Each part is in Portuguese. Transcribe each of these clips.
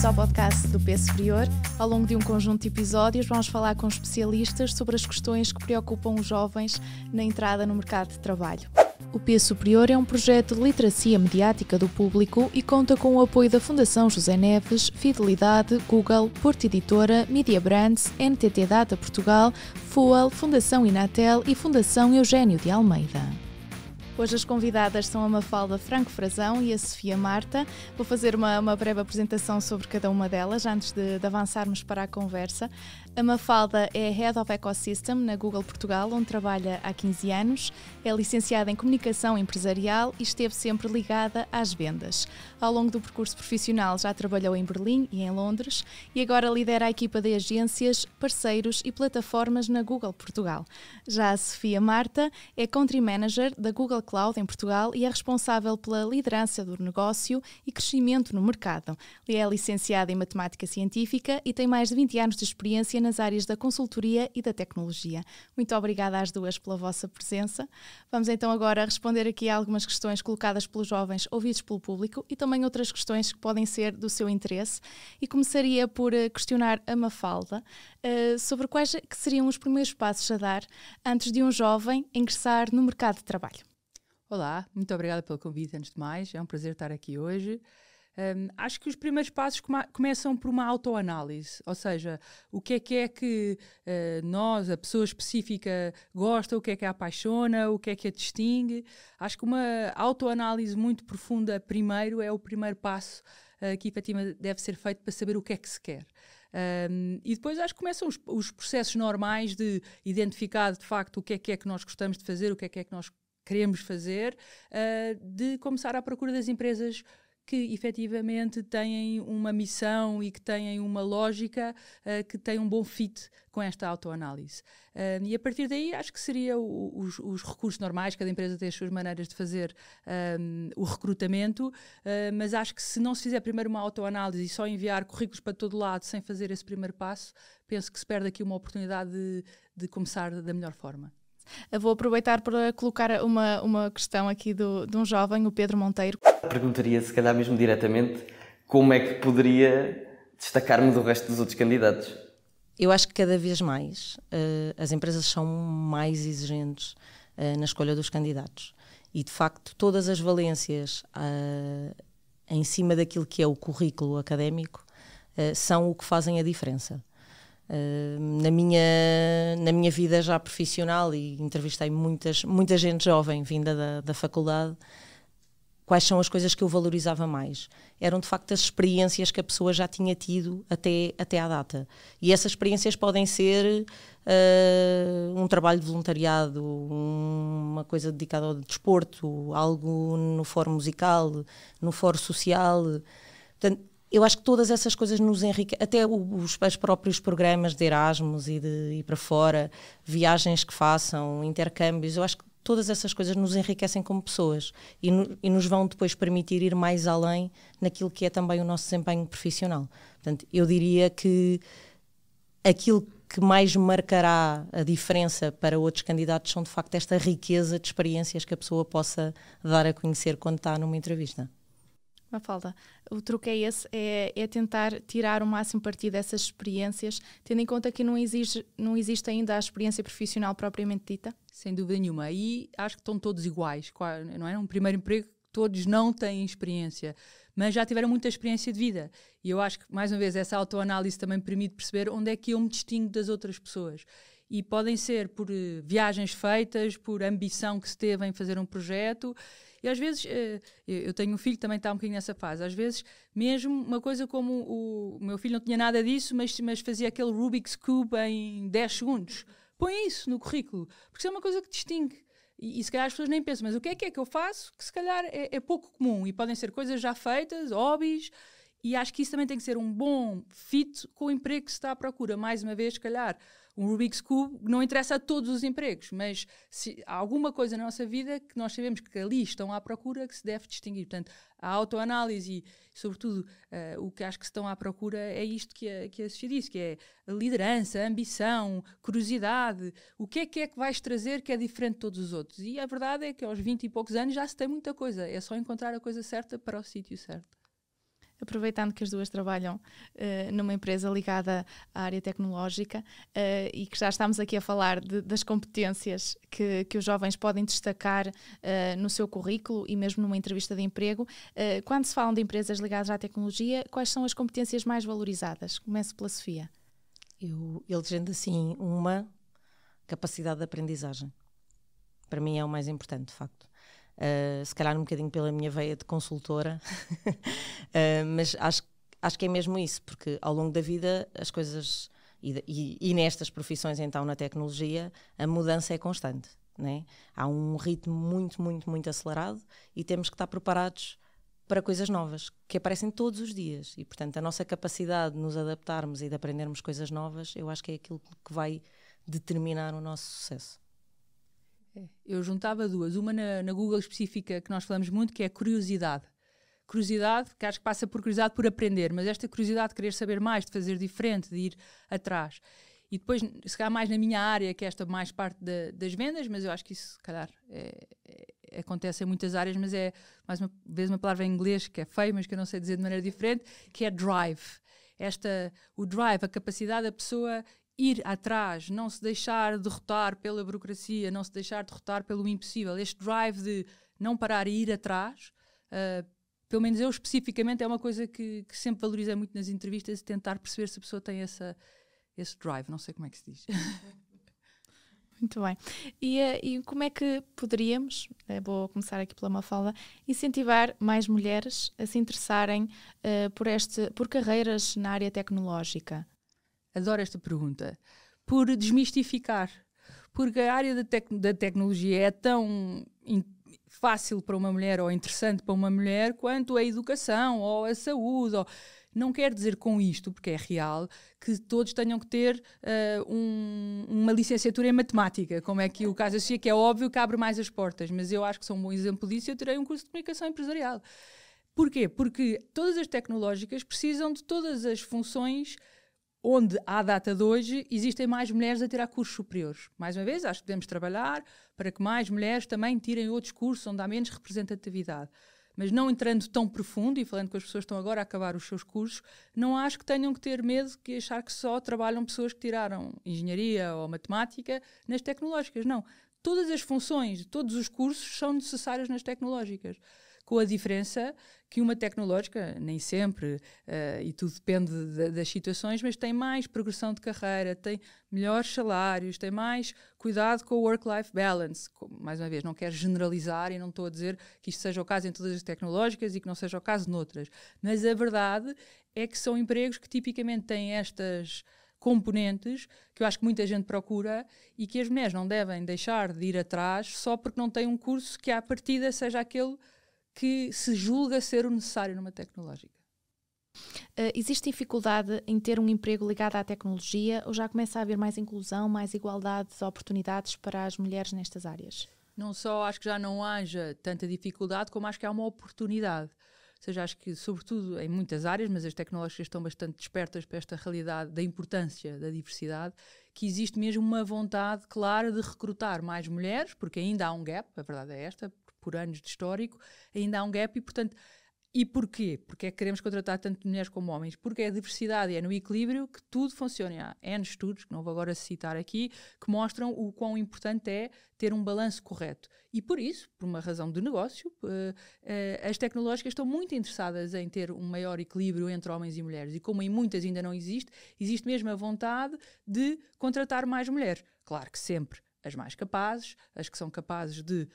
ao podcast do P Superior. Ao longo de um conjunto de episódios vamos falar com especialistas sobre as questões que preocupam os jovens na entrada no mercado de trabalho. O P Superior é um projeto de literacia mediática do público e conta com o apoio da Fundação José Neves, Fidelidade, Google, Porto Editora, Media Brands, NTT Data Portugal, FUAL, Fundação Inatel e Fundação Eugênio de Almeida. Hoje as convidadas são a Mafalda Franco Frazão e a Sofia Marta. Vou fazer uma breve apresentação sobre cada uma delas antes de avançarmos para a conversa. A Mafalda é Head of Ecosystem na Google Portugal, onde trabalha há 15 anos. É licenciada em Comunicação Empresarial e esteve sempre ligada às vendas. Ao longo do percurso profissional já trabalhou em Berlim e em Londres e agora lidera a equipa de agências, parceiros e plataformas na Google Portugal. Já a Sofia Marta é Country Manager da Google Cloud em Portugal e é responsável pela liderança do negócio e crescimento no mercado. É licenciada em Matemática Científica e tem mais de 20 anos de experiência nas áreas da consultoria e da tecnologia. Muito obrigada às duas pela vossa presença. Vamos então agora responder aqui a algumas questões colocadas pelos jovens ouvidos pelo público e também outras questões que podem ser do seu interesse. E começaria por questionar a Mafalda sobre quais que seriam os primeiros passos a dar antes de um jovem ingressar no mercado de trabalho. Olá, muito obrigada pelo convite antes de mais, é um prazer estar aqui hoje. Acho que os primeiros passos começam por uma autoanálise, ou seja, o que que nós, a pessoa específica, gosta, o que a apaixona, o que a distingue. Acho que uma autoanálise muito profunda primeiro é o primeiro passo que efetivamente deve ser feito para saber o que é que se quer. E depois acho que começam os processos normais de identificar de facto o que é que nós gostamos de fazer, o que é que nós queremos fazer, de começar à procura das empresas que efetivamente têm uma missão e que têm uma lógica que têm um bom fit com esta autoanálise. E a partir daí acho que seria os recursos normais, cada empresa tem as suas maneiras de fazer o recrutamento, mas acho que se não se fizer primeiro uma autoanálise e só enviar currículos para todo lado sem fazer esse primeiro passo, penso que se perde aqui uma oportunidade de começar da melhor forma. Eu vou aproveitar para colocar uma questão aqui de um jovem, o Pedro Monteiro. Perguntaria, se calhar mesmo diretamente, como é que poderia destacar-me do resto dos outros candidatos? Eu acho que cada vez mais as empresas são mais exigentes na escolha dos candidatos. E, de facto, todas as valências em cima daquilo que é o currículo académico são o que fazem a diferença. Na minha vida já profissional, e entrevistei muita gente jovem vinda da faculdade, quais são as coisas que eu valorizava mais? Eram de facto as experiências que a pessoa já tinha tido até à data. E essas experiências podem ser um trabalho de voluntariado, uma coisa dedicada ao desporto, algo no fórum musical, no fórum social. Portanto, eu acho que todas essas coisas nos enriquecem, até os próprios programas de Erasmus e de ir para fora, viagens que façam, intercâmbios, eu acho que todas essas coisas nos enriquecem como pessoas e nos vão depois permitir ir mais além naquilo que é também o nosso desempenho profissional. Portanto, eu diria que aquilo que mais marcará a diferença para outros candidatos são de facto esta riqueza de experiências que a pessoa possa dar a conhecer quando está numa entrevista. Mafalda, o truque é esse, é tentar tirar o máximo partido dessas experiências, tendo em conta que não existe ainda a experiência profissional propriamente dita? Sem dúvida nenhuma. Aí acho que estão todos iguais, não é? Um primeiro emprego, todos não têm experiência, mas já tiveram muita experiência de vida. E eu acho que, mais uma vez, essa autoanálise também permite perceber onde é que eu me distingo das outras pessoas. E podem ser por viagens feitas, por ambição que se teve em fazer um projeto. E às vezes, eu tenho um filho que também está um bocadinho nessa fase, às vezes mesmo uma coisa como o meu filho não tinha nada disso, mas fazia aquele Rubik's Cube em 10 segundos. Põe isso no currículo, porque isso é uma coisa que distingue. E se calhar as pessoas nem pensam, mas o que é que eu faço que se calhar é pouco comum e podem ser coisas já feitas, hobbies, e acho que isso também tem que ser um bom fit com o emprego que se está à procura. Mais uma vez, se calhar, um Rubik's Cube não interessa a todos os empregos, mas se há alguma coisa na nossa vida que nós sabemos que ali estão à procura que se deve distinguir. Portanto, a autoanálise e, sobretudo, o que acho que estão à procura é isto que a Sofia disse, que é a liderança, a ambição, curiosidade. O que é que vais trazer que é diferente de todos os outros? E a verdade é que aos 20 e poucos anos já se tem muita coisa. É só encontrar a coisa certa para o sítio certo. Aproveitando que as duas trabalham numa empresa ligada à área tecnológica e que já estamos aqui a falar das competências que os jovens podem destacar no seu currículo e mesmo numa entrevista de emprego, quando se falam de empresas ligadas à tecnologia, quais são as competências mais valorizadas? Começo pela Sofia. Eu elegendo assim uma capacidade de aprendizagem. Para mim é o mais importante, de facto. Se calhar um bocadinho pela minha veia de consultora, mas acho que é mesmo isso, porque ao longo da vida as coisas, e nestas profissões então na tecnologia, a mudança é constante, né? Há um ritmo muito, muito, muito acelerado e temos que estar preparados para coisas novas, que aparecem todos os dias, e portanto a nossa capacidade de nos adaptarmos e de aprendermos coisas novas, eu acho que é aquilo que vai determinar o nosso sucesso. Eu juntava duas, uma na Google específica que nós falamos muito, que é a curiosidade. Curiosidade, que acho que passa por curiosidade por aprender, mas esta curiosidade de querer saber mais, de fazer diferente, de ir atrás. E depois, se calhar mais na minha área, que é esta mais parte das vendas, mas eu acho que isso, se calhar, acontece em muitas áreas, mas é, mais uma vez, uma palavra em inglês que é feio, mas que eu não sei dizer de maneira diferente, que é drive. O drive, a capacidade da pessoa ir atrás, não se deixar derrotar pela burocracia, não se deixar derrotar pelo impossível. Este drive de não parar e ir atrás, pelo menos eu especificamente, é uma coisa que sempre valorizei muito nas entrevistas, tentar perceber se a pessoa tem esse drive, não sei como é que se diz. Muito bem. E como é que poderíamos, vou começar aqui pela Mafalda, incentivar mais mulheres a se interessarem por carreiras na área tecnológica? Adoro esta pergunta. Por desmistificar. Porque a área da tecnologia é tão fácil para uma mulher ou interessante para uma mulher quanto a educação ou a saúde. Não quer dizer com isto, porque é real, que todos tenham que ter uma licenciatura em matemática, como é que o caso assim, que é óbvio que abre mais as portas, mas eu acho que sou um bom exemplo disso. Eu tirei um curso de comunicação empresarial. Porquê? Porque todas as tecnológicas precisam de todas as funções onde, à data de hoje, existem mais mulheres a tirar cursos superiores. Mais uma vez, acho que devemos trabalhar para que mais mulheres também tirem outros cursos onde há menos representatividade. Mas não entrando tão profundo e falando com as pessoas que estão agora a acabar os seus cursos, não acho que tenham que ter medo de achar que só trabalham pessoas que tiraram engenharia ou matemática nas tecnológicas. Não. Todas as funções, todos os cursos são necessários nas tecnológicas. Com a diferença que uma tecnológica, nem sempre, e tudo depende das situações, mas tem mais progressão de carreira, tem melhores salários, tem mais cuidado com o work-life balance. Mais uma vez, não quero generalizar e não estou a dizer que isto seja o caso em todas as tecnológicas e que não seja o caso noutras. Mas a verdade é que são empregos que tipicamente têm estas componentes que eu acho que muita gente procura e que as mulheres não devem deixar de ir atrás só porque não têm um curso que à partida seja aquele que se julga ser o necessário numa tecnológica. Existe dificuldade em ter um emprego ligado à tecnologia ou já começa a haver mais inclusão, mais igualdade de oportunidades para as mulheres nestas áreas? Não só acho que já não haja tanta dificuldade, como acho que há uma oportunidade. Ou seja, acho que, sobretudo em muitas áreas, mas as tecnológicas estão bastante despertas para esta realidade da importância da diversidade, que existe mesmo uma vontade clara de recrutar mais mulheres, porque ainda há um gap, a verdade é esta, por anos de histórico, ainda há um gap e, portanto, e porquê? Porque é que queremos contratar tanto mulheres como homens? Porque é a diversidade e é no equilíbrio que tudo funciona. Há N estudos, que não vou agora citar aqui, que mostram o quão importante é ter um balanço correto. E por isso, por uma razão de negócio, as tecnológicas estão muito interessadas em ter um maior equilíbrio entre homens e mulheres. E como em muitas ainda não existe, existe mesmo a vontade de contratar mais mulheres. Claro que sempre as mais capazes, as que são capazes de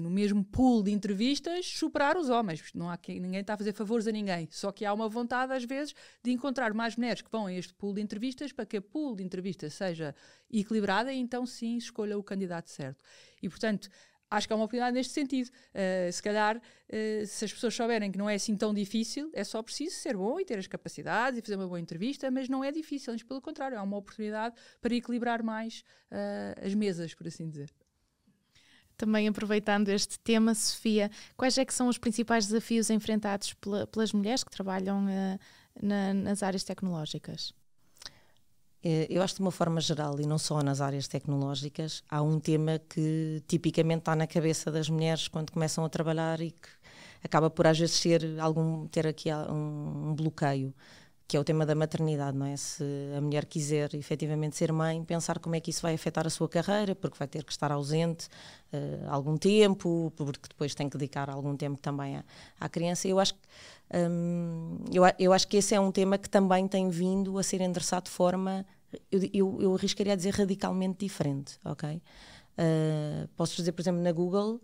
no mesmo pool de entrevistas superar os homens. Não há ninguém está a fazer favores a ninguém, só que há uma vontade às vezes de encontrar mais mulheres que vão a este pool de entrevistas para que a pool de entrevistas seja equilibrada e então sim escolha o candidato certo. E portanto acho que há uma oportunidade neste sentido. Se calhar se as pessoas souberem que não é assim tão difícil, é só preciso ser bom e ter as capacidades e fazer uma boa entrevista, mas não é difícil, antes pelo contrário, é uma oportunidade para equilibrar mais as mesas, por assim dizer. Também aproveitando este tema, Sofia, quais é que são os principais desafios enfrentados pelas mulheres que trabalham nas áreas tecnológicas? Eu acho que de uma forma geral, e não só nas áreas tecnológicas, há um tema que tipicamente está na cabeça das mulheres quando começam a trabalhar e que acaba por às vezes ter aqui um bloqueio, que é o tema da maternidade, não é? Se a mulher quiser efetivamente ser mãe, pensar como é que isso vai afetar a sua carreira, porque vai ter que estar ausente algum tempo, porque depois tem que dedicar algum tempo também à criança. Eu acho que esse é um tema que também tem vindo a ser endereçado de forma, eu arriscaria a dizer, radicalmente diferente, ok? Posso dizer, por exemplo, na Google,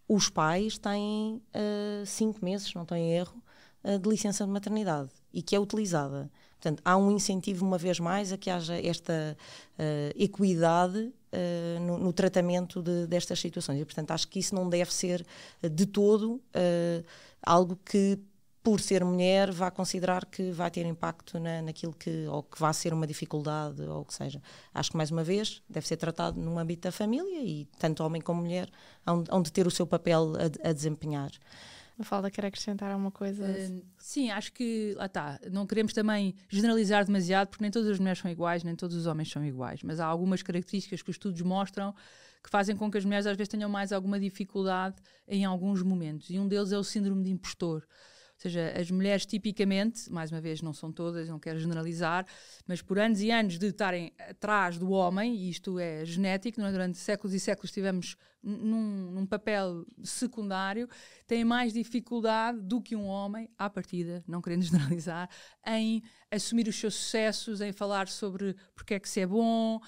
os pais têm 5 meses, não estou em erro, de licença de maternidade e que é utilizada. Portanto, há um incentivo, uma vez mais, a que haja esta equidade no tratamento destas situações. E, portanto, acho que isso não deve ser de todo algo que, por ser mulher, vá considerar que vai ter impacto naquilo ou que vai ser uma dificuldade, ou o que seja. Acho que, mais uma vez, deve ser tratado no âmbito da família e tanto homem como mulher hão de ter o seu papel a desempenhar. Mafalda, quer acrescentar alguma coisa? Sim, acho que, lá está, não queremos também generalizar demasiado, porque nem todas as mulheres são iguais, nem todos os homens são iguais, mas há algumas características que os estudos mostram que fazem com que as mulheres às vezes tenham mais alguma dificuldade em alguns momentos, e um deles é o síndrome de impostor. Ou seja, as mulheres tipicamente, mais uma vez não são todas, não quero generalizar, mas por anos e anos de estarem atrás do homem, e isto é genético, durante séculos e séculos estivemos num papel secundário, têm mais dificuldade do que um homem, à partida, não querendo generalizar, em assumir os seus sucessos, em falar sobre porque é que se é bom,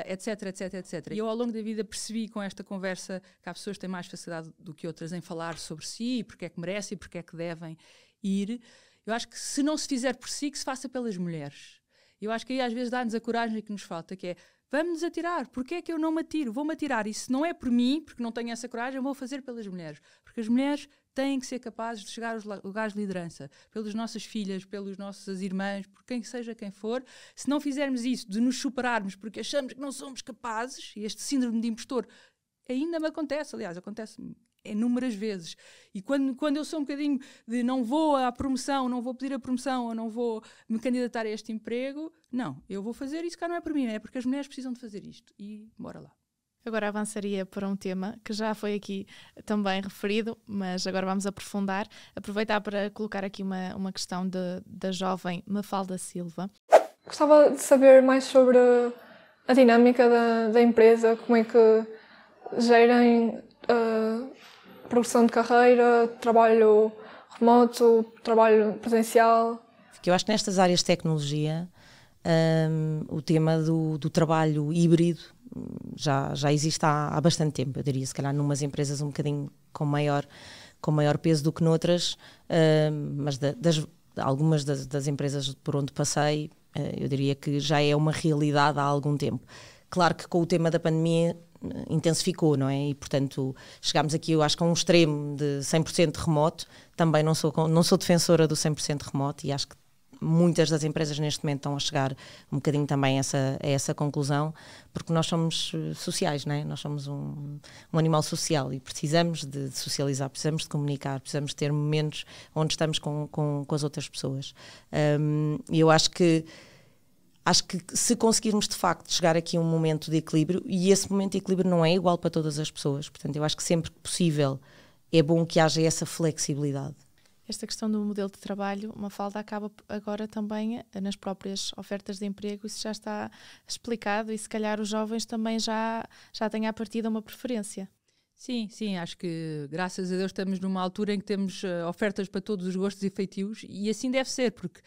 etc, etc, etc. E eu ao longo da vida percebi com esta conversa que há pessoas que têm mais facilidade do que outras em falar sobre si, porque é que merecem e porque é que devem ir. Eu acho que se não se fizer por si, que se faça pelas mulheres. Eu acho que aí às vezes dá-nos a coragem que nos falta, que é, vamos-nos atirar, porque é que eu não me atiro? Vou-me atirar, e se não é por mim, porque não tenho essa coragem, eu vou fazer pelas mulheres. Porque as mulheres têm que ser capazes de chegar aos lugares de liderança, pelas nossas filhas, pelas nossas irmãs, por quem seja quem for. Se não fizermos isso, de nos superarmos porque achamos que não somos capazes, e este síndrome de impostor ainda me acontece, aliás, acontece-me inúmeras vezes. E quando eu sou um bocadinho de não vou à promoção, não vou pedir a promoção, ou não vou me candidatar a este emprego, não, eu vou fazer isso, cá não é por mim, é porque as mulheres precisam de fazer isto. E bora lá. Agora avançaria para um tema que já foi aqui também referido, mas agora vamos aprofundar. Aproveitar para colocar aqui uma questão da jovem Mafalda Silva. Gostava de saber mais sobre a dinâmica da empresa, como é que gerem progressão de carreira, trabalho remoto, trabalho presencial. Porque eu acho que nestas áreas de tecnologia o tema do trabalho híbrido já existe há bastante tempo, eu diria, se calhar numas empresas um bocadinho com maior peso do que noutras, mas algumas das empresas por onde passei, eu diria que já é uma realidade há algum tempo. Claro que com o tema da pandemia intensificou, não é? E, portanto, chegámos aqui, eu acho que a um extremo de 100% remoto. Também não sou defensora do 100% remoto, e acho que muitas das empresas neste momento estão a chegar um bocadinho também a essa conclusão, porque nós somos sociais, não é? Nós somos um animal social e precisamos de socializar, precisamos de comunicar, precisamos de ter momentos onde estamos com as outras pessoas. E eu acho que se conseguirmos de facto chegar aqui a um momento de equilíbrio, e esse momento de equilíbrio não é igual para todas as pessoas, portanto eu acho que sempre que possível é bom que haja essa flexibilidade. Esta questão do modelo de trabalho, Mafalda, acaba agora também nas próprias ofertas de emprego, isso já está explicado, e se calhar os jovens também já têm à partida uma preferência. Sim, acho que graças a Deus estamos numa altura em que temos ofertas para todos os gostos e feitios, e assim deve ser, porque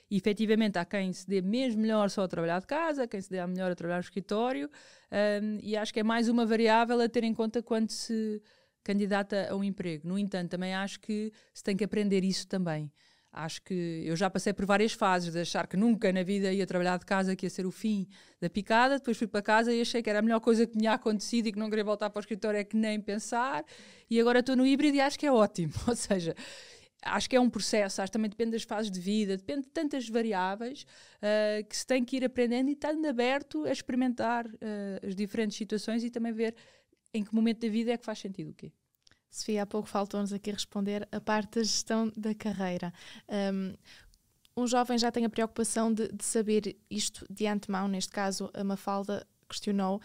efetivamente há quem se dê mesmo melhor só a trabalhar de casa, quem se dê melhor a trabalhar no escritório, e acho que é mais uma variável a ter em conta quando se candidata a um emprego. No entanto, também acho que se tem que aprender isso também. Acho que eu já passei por várias fases de achar que nunca na vida ia trabalhar de casa, que ia ser o fim da picada. Depois fui para casa e achei que era a melhor coisa que me tinha acontecido e que não queria voltar para o escritório, é que nem pensar. E agora estou no híbrido e acho que é ótimo. Ou seja, acho que é um processo, acho que também depende das fases de vida, depende de tantas variáveis que se tem que ir aprendendo e estando aberto a experimentar as diferentes situações e também ver em que momento da vida é que faz sentido o quê. Sofia, há pouco faltou-nos aqui responder a parte da gestão da carreira. Um jovem já tem a preocupação de saber isto de antemão, neste caso a Mafalda questionou,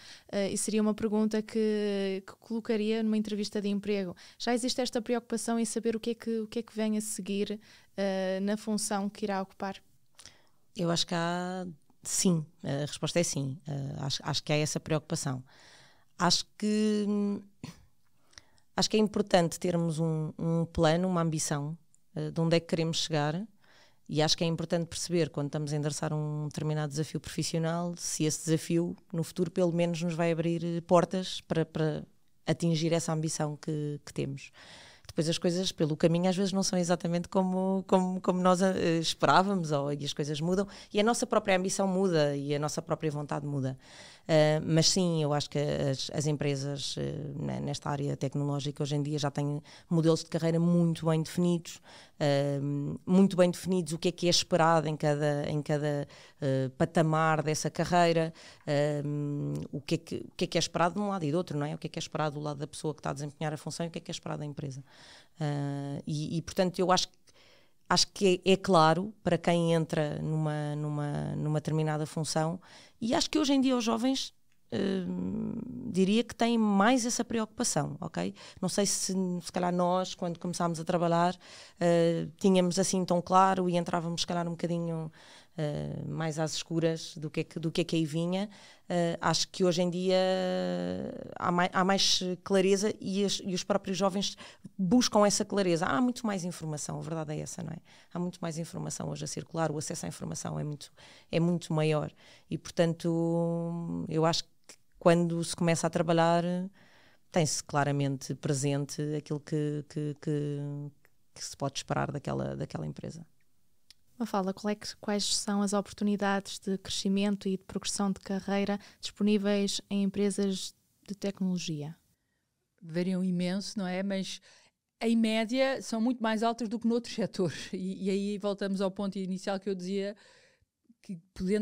e seria uma pergunta que colocaria numa entrevista de emprego. Já existe esta preocupação em saber o que é que vem a seguir na função que irá ocupar? Eu acho que há, sim, a resposta é sim. Acho que há essa preocupação. Acho que é importante termos um plano, uma ambição de onde é que queremos chegar, e acho que é importante perceber, quando estamos a endereçar um determinado desafio profissional, se esse desafio, no futuro, pelo menos nos vai abrir portas para atingir essa ambição que temos. Depois as coisas pelo caminho às vezes não são exatamente como nós esperávamos, e as coisas mudam, e a nossa própria ambição muda, e a nossa própria vontade muda. Mas sim, eu acho que as empresas nesta área tecnológica hoje em dia já têm modelos de carreira muito bem definidos, o que é esperado em cada patamar dessa carreira, o que é esperado de um lado e do outro, não é? O que é esperado do lado da pessoa que está a desempenhar a função e o que é esperado da empresa. E portanto, eu acho que é claro para quem entra numa determinada função, e acho que hoje em dia os jovens diria que têm mais essa preocupação, ok? Não sei se calhar nós, quando começámos a trabalhar, tínhamos assim tão claro e entrávamos se calhar um bocadinho mais às escuras do que é que aí vinha. Acho que hoje em dia há mais clareza, e os próprios jovens buscam essa clareza. Há muito mais informação, a verdade é essa, não é? Há muito mais informação hoje a circular, o acesso à informação é muito maior, e portanto eu acho que quando se começa a trabalhar tem-se claramente presente aquilo que se pode esperar daquela empresa. Mafalda, quais são as oportunidades de crescimento e de progressão de carreira disponíveis em empresas de tecnologia? Variam imenso, não é? Mas em média são muito mais altas do que noutros setores. E aí voltamos ao ponto inicial que eu dizia, que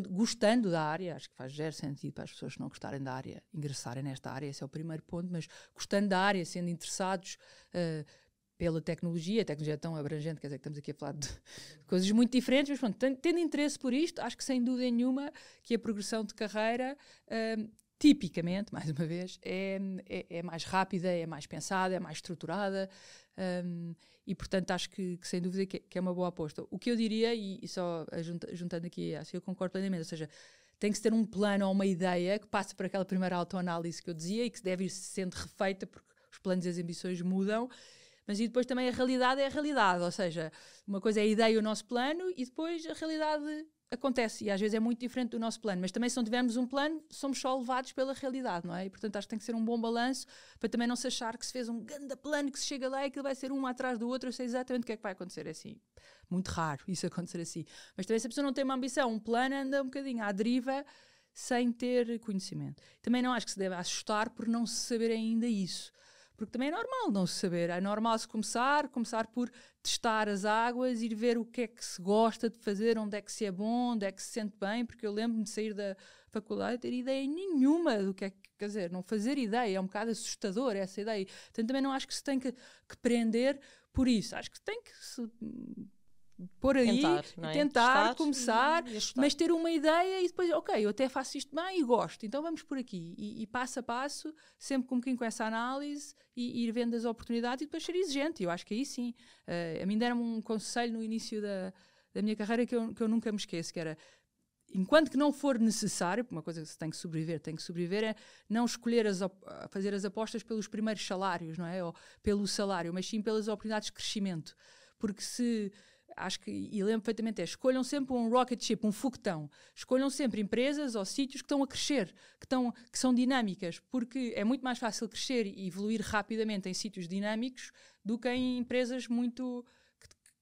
gostando da área, acho que faz zero sentido para as pessoas que não gostarem da área ingressarem nesta área, esse é o primeiro ponto, mas gostando da área, sendo interessados pela tecnologia, a tecnologia é tão abrangente, quer dizer que estamos aqui a falar de coisas muito diferentes, mas pronto, tendo interesse por isto, acho que sem dúvida nenhuma que a progressão de carreira, tipicamente, mais uma vez, é mais rápida, é mais pensada, é mais estruturada, e portanto acho que sem dúvida que é uma boa aposta. O que eu diria, e só juntando aqui, assim, eu concordo plenamente, ou seja, tem que se ter um plano ou uma ideia que passe por aquela primeira autoanálise que eu dizia e que deve ir sendo refeita, porque os planos e as ambições mudam. Mas e depois também a realidade é a realidade, ou seja, uma coisa é a ideia e o nosso plano, e depois a realidade acontece, e às vezes é muito diferente do nosso plano, mas também se não tivermos um plano, somos só levados pela realidade, não é? E portanto acho que tem que ser um bom balanço, para também não se achar que se fez um grande plano, que se chega lá e que vai ser um atrás do outro, eu sei exatamente o que é que vai acontecer, é assim, muito raro isso acontecer assim. Mas também se a pessoa não tem uma ambição, um plano, anda um bocadinho à deriva, sem ter conhecimento. Também não acho que se deve assustar por não se saber ainda isso. Porque também é normal não se saber, é normal se começar por testar as águas, ir ver o que é que se gosta de fazer, onde é que se é bom, onde é que se sente bem, porque eu lembro-me de sair da faculdade e ter ideia nenhuma do que é que, quer dizer, não fazer ideia, é um bocado assustador essa ideia. Portanto, também não acho que se tem que prender por isso, acho que se tem que se pôr aí, tentar começar, mas ter uma ideia e depois, ok, eu até faço isto bem e gosto, então vamos por aqui. E passo a passo, sempre com um bocadinho com essa análise e ir vendo as oportunidades e depois ser exigente. Eu acho que aí sim. A mim deram um conselho no início da minha carreira que eu nunca me esqueço, que era, enquanto que não for necessário, uma coisa que se tem que sobreviver é não escolher fazer as apostas pelos primeiros salários, não é? Ou pelo salário, mas sim pelas oportunidades de crescimento. Porque acho que, e lembro perfeitamente, escolham sempre um rocket ship, um foguetão. Escolham sempre empresas ou sítios que estão a crescer, que são dinâmicas, porque é muito mais fácil crescer e evoluir rapidamente em sítios dinâmicos do que em empresas muito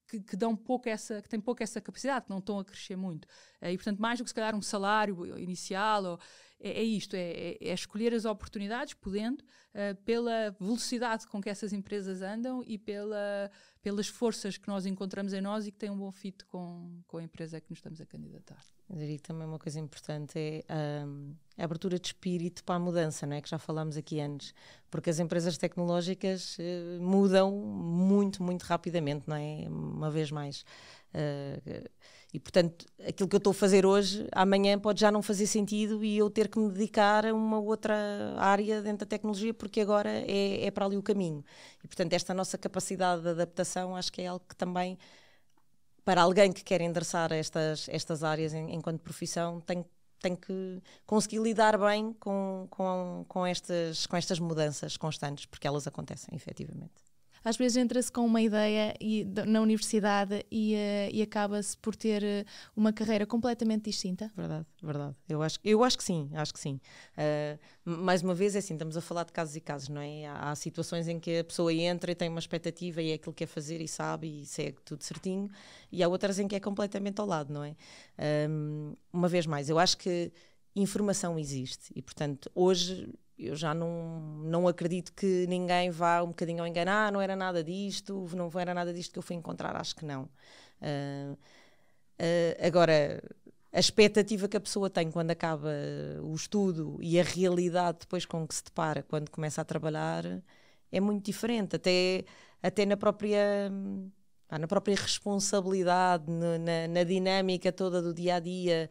que têm pouco essa capacidade, que não estão a crescer muito. E, portanto, mais do que se calhar um salário inicial, é isto, é escolher as oportunidades, podendo, pela velocidade com que essas empresas andam e pelas forças que nós encontramos em nós e que têm um bom fit com a empresa a que nos estamos a candidatar. Eu diria que também uma coisa importante é a abertura de espírito para a mudança, não é? Que já falámos aqui antes, porque as empresas tecnológicas mudam muito, muito rapidamente, não é? Uma vez mais. E, portanto, aquilo que eu estou a fazer hoje, amanhã pode já não fazer sentido e eu ter que me dedicar a uma outra área dentro da tecnologia, porque agora é para ali o caminho. E, portanto, esta nossa capacidade de adaptação acho que é algo que também, para alguém que quer endereçar estas áreas enquanto profissão, tem que conseguir lidar bem com estas mudanças constantes, porque elas acontecem, efetivamente. Às vezes entra-se com uma ideia na universidade e acaba-se por ter uma carreira completamente distinta. Verdade. Eu acho que sim. Mais uma vez, é assim, estamos a falar de casos e casos, não é? Há situações em que a pessoa entra e tem uma expectativa e é aquilo que quer fazer e sabe e segue tudo certinho, e há outras em que é completamente ao lado, não é? Uma vez mais, eu acho que informação existe e, portanto, hoje eu já não acredito que ninguém vá um bocadinho ao enganar, não era nada disto, não era nada disto que eu fui encontrar, acho que não. Agora, a expectativa que a pessoa tem quando acaba o estudo e a realidade depois com que se depara quando começa a trabalhar é muito diferente, até na própria responsabilidade, na dinâmica toda do dia-a-dia,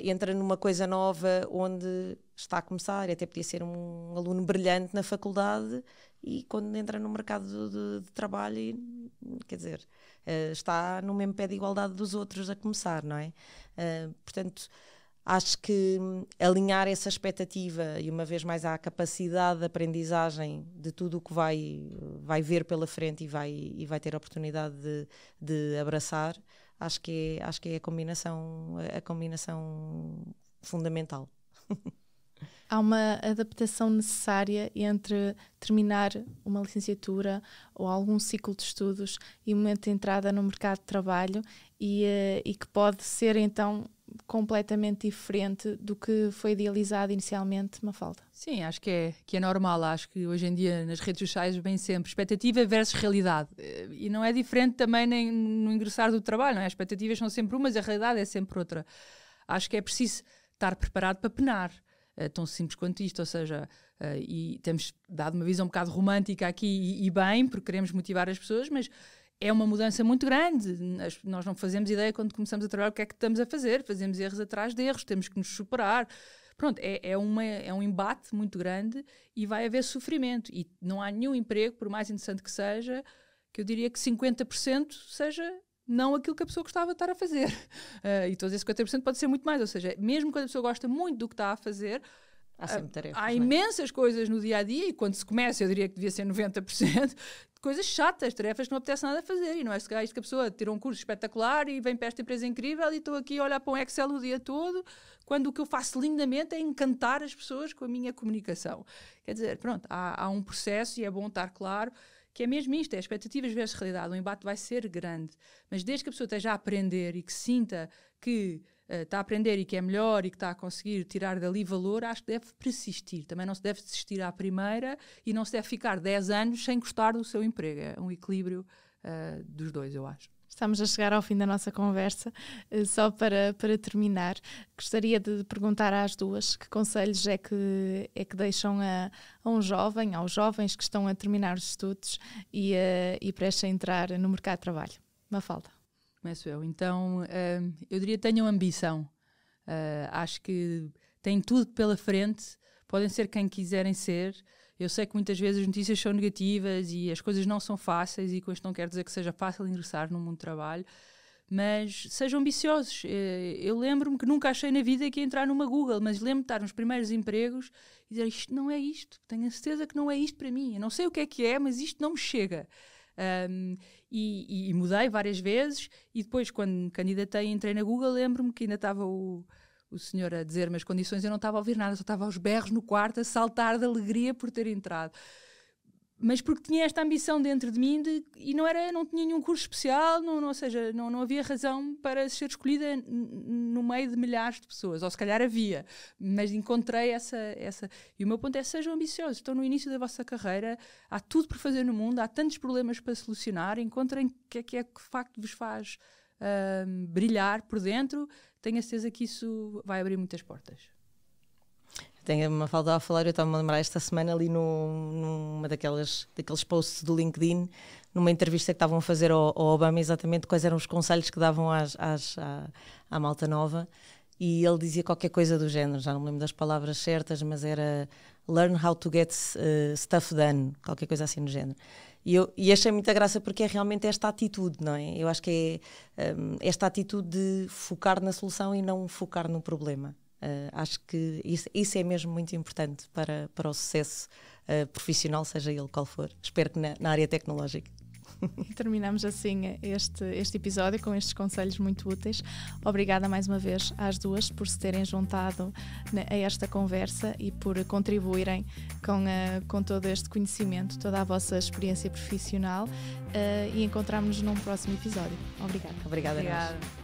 entra numa coisa nova onde está a começar, até podia ser um aluno brilhante na faculdade e quando entra no mercado de trabalho, quer dizer, está no mesmo pé de igualdade dos outros a começar, não é? Portanto, acho que alinhar essa expectativa e uma vez mais a capacidade de aprendizagem de tudo o que vai ver pela frente e vai ter a oportunidade de abraçar, acho que é a combinação fundamental. Há uma adaptação necessária entre terminar uma licenciatura ou algum ciclo de estudos e o momento de entrada no mercado de trabalho e que pode ser então completamente diferente do que foi idealizado inicialmente, Mafalda. Sim, acho que é normal. Acho que hoje em dia nas redes sociais vem sempre expectativa versus realidade. E não é diferente também nem no ingressar do trabalho, não é? As expectativas são sempre umas, a realidade é sempre outra. Acho que é preciso estar preparado para penar. Tão simples quanto isto, ou seja, e temos dado uma visão um bocado romântica aqui e bem, porque queremos motivar as pessoas, mas é uma mudança muito grande. Nós não fazemos ideia quando começamos a trabalhar o que é que estamos a fazer, fazemos erros atrás de erros, temos que nos superar. Pronto, é um embate muito grande e vai haver sofrimento. E não há nenhum emprego, por mais interessante que seja, que eu diria que 50% seja não aquilo que a pessoa gostava de estar a fazer. E todos esses 50% pode ser muito mais. Ou seja, mesmo quando a pessoa gosta muito do que está a fazer, há sempre tarefas, há imensas coisas no dia-a-dia, e quando se começa, eu diria que devia ser 90%, de coisas chatas, tarefas que não apetece nada a fazer. E não é isto que a pessoa tira um curso espetacular e vem para esta empresa incrível e estou aqui a olhar para um Excel o dia todo, quando o que eu faço lindamente é encantar as pessoas com a minha comunicação. Quer dizer, pronto, há um processo e é bom estar claro que é mesmo isto, é expectativas versus realidade. O embate vai ser grande, mas desde que a pessoa esteja a aprender e que sinta que está a aprender e que é melhor e que está a conseguir tirar dali valor, acho que deve persistir. Também não se deve desistir à primeira e não se deve ficar 10 anos sem gostar do seu emprego. É um equilíbrio dos dois, eu acho. Estamos a chegar ao fim da nossa conversa. Só para terminar, gostaria de perguntar às duas que conselhos é que deixam a um jovem, aos jovens que estão a terminar os estudos e prestes a entrar no mercado de trabalho. Mafalda. Começo eu. Então, eu diria tenham ambição. Acho que têm tudo pela frente, podem ser quem quiserem ser. Eu sei que muitas vezes as notícias são negativas e as coisas não são fáceis, e com isto não quero dizer que seja fácil ingressar no mundo do trabalho, mas sejam ambiciosos. Eu lembro-me que nunca achei na vida que ia entrar numa Google, mas lembro-me de estar nos primeiros empregos e dizer, isto não é isto, tenho a certeza que não é isto para mim, eu não sei o que é, mas isto não me chega. E mudei várias vezes, e depois quando me candidatei e entrei na Google, lembro-me que ainda estava o senhor a dizer-me as condições, eu não estava a ouvir nada, só estava aos berros no quarto a saltar de alegria por ter entrado. Mas porque tinha esta ambição dentro de mim e não tinha nenhum curso especial, ou seja, não havia razão para ser escolhida no meio de milhares de pessoas, ou se calhar havia, mas encontrei essa. E o meu ponto é, sejam ambiciosos, estão no início da vossa carreira, há tudo por fazer no mundo, há tantos problemas para solucionar, encontrem o que é que de facto vos faz brilhar por dentro. Tenho a certeza que isso vai abrir muitas portas. Tenho uma falta a falar, eu estava-me a lembrar esta semana ali numa daqueles posts do LinkedIn, numa entrevista que estavam a fazer ao Obama exatamente quais eram os conselhos que davam à malta nova, e ele dizia qualquer coisa do género, já não me lembro das palavras certas, mas era learn how to get stuff done, qualquer coisa assim do género. E achei muita graça porque é realmente esta atitude, não é? Eu acho que é esta atitude de focar na solução e não focar no problema. Acho que isso é mesmo muito importante para o sucesso profissional, seja ele qual for. Espero que na área tecnológica. E terminamos assim este episódio com estes conselhos muito úteis. Obrigada mais uma vez às duas por se terem juntado a esta conversa e por contribuírem com todo este conhecimento, toda a vossa experiência profissional, e encontramos-nos num próximo episódio. Obrigada. Obrigada.